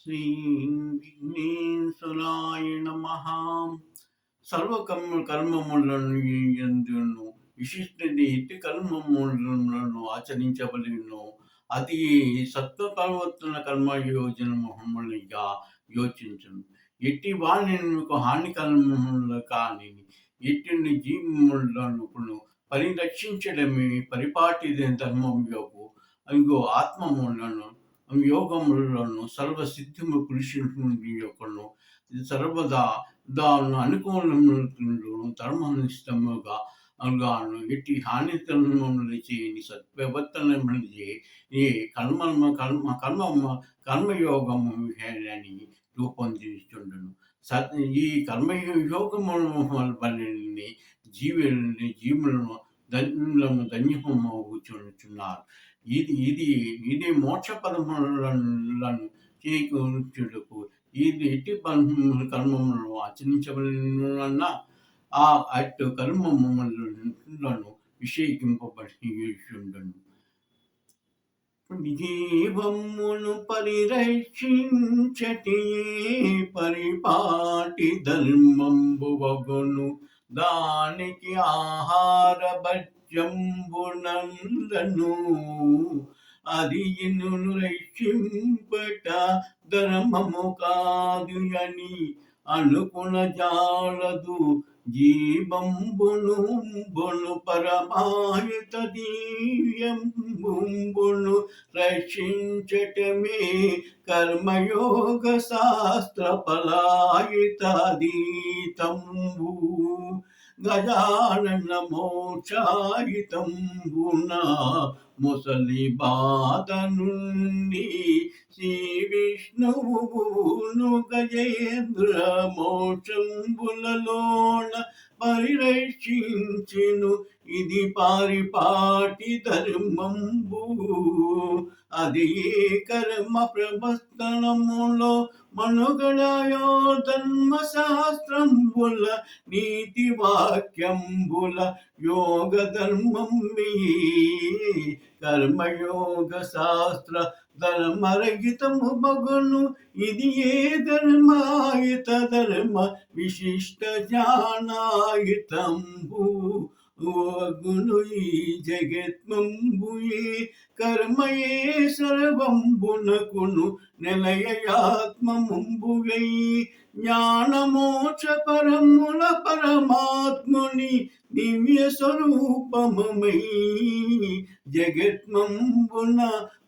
శ్రీ విఘ్నేశ్వరాయ నమః. కర్మములను యందును విశిష్టది ఎట్టి కర్మములను ఆచరించవలెను. అది సత్వపరివర్తన కర్మయోజనముగా యోచించును. ఎట్టి వాణిని మీకు హానికరములు కాని ఎట్టి జీవములను పరిరక్షించడమే పరిపాటి ధర్మం ఇంకో ఆత్మములను యోగములను సర్వసిద్ధిము పురుషుని యొక్కను సర్వదా దాను అనుకూలములను ధర్మనిష్టముగా గాను ఎట్టి హానితనములు చేయని సత్ప్రవర్తనములు ఈ కర్మయోగము అని రూపొందించుండును. ఈ కర్మయోగముల వలన జీవులను ధన్యమవుచున్నారు. ఇది మోక్ష పదములను చేకూర్చుటకు ఇది ఎట్టి కర్మములను ఆచరించవలన ఆ అటు కర్మములను విషయింపబడి ఉండును. జీవమును పరిరక్షించటి పరిపాటి ధర్మంబువగును. దానికి ఆహార భజ్యంబునందను అది ఇన్ను రక్షింపట ధర్మము కాదు అని అనుకున జాలదు. జీవంబును పరమాయుత దివ్యంబును రక్షించటమే కర్మయోగ శాస్త్ర ఫలాయుతీతంబు. గజానన మోక్షాయుతంబున ముసలి బాధ నుండి శ్రీ విష్ణువును గజేంద్ర మోక్షంబులలోన పరిరక్షించెను. ఇది పరిపాటి ధర్మంబు. అది కర్మ ప్రవర్తనములో మనుగడయో ధర్మశాస్త్రంబుల నీతి వాక్యంబుల యోగ ధర్మమి. కర్మయోగ శాస్త్ర ధర్మరహితము మగును. ఇది ఏ ధర్మాయుత ధర్మ విశిష్ట జ్ఞానాయుతంబు గును. ఈ జగత్మంబుయే కర్మయే సర్వంబునకును నిలయాత్మముంబుగై జ్ఞానమోక్ష పరముల పరమాత్ముని దివ్య స్వరూపమై జగత్మంబున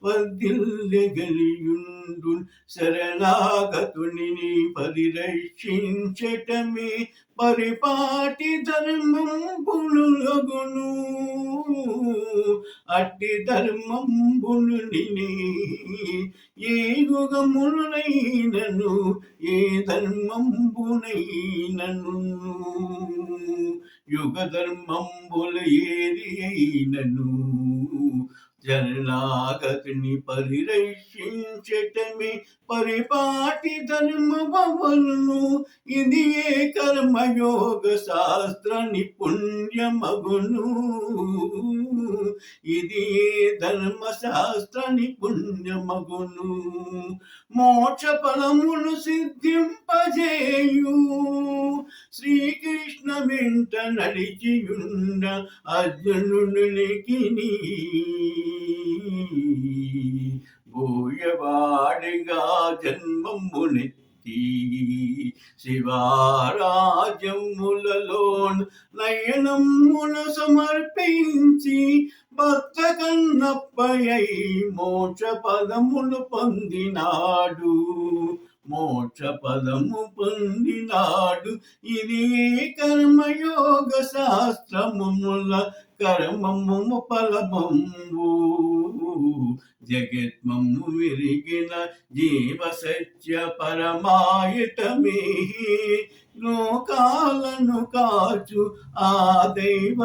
వర్ధిల్లగలియుండు. శరణాగతుని పరిరక్షించటమే పరిపాటి ధర్మంబులుగును. అట్టి ధర్మంబులుని ఏ యుగమునైనను ఏ ధర్మంబునైనను యుగ ధర్మంబులు ఏది అయినను శరణాగతిని పరిరక్షించటమే పరిపాటి ధర్మవలను. ఇది ఏ కర్మయోగ శాస్త్ర నిపుణ్యమగును. ఇది ఏ ధర్మశాస్త్ర నిపుణ్యమగును. మోక్ష ఫలమును సిద్ధింపజేయు శ్రీకృష్ణ వెంట నడిచియున్న అర్జునునికి భూయవాడిగా జన్మమునెత్తి శివారాజ్యములలోన్ నయనమున సమర్పించి భక్త కన్నప్పయై మోక్ష పదమును పొందినాడు. మోక్ష పదము పొందినాడు. ఇది కర్మయోగ శాస్త్రముల కర్మము ఫలమంబు. జగత్మము విరిగిన జీవ సత్య పరమాయుతమే లోకాలను కాచు ఆ దైవ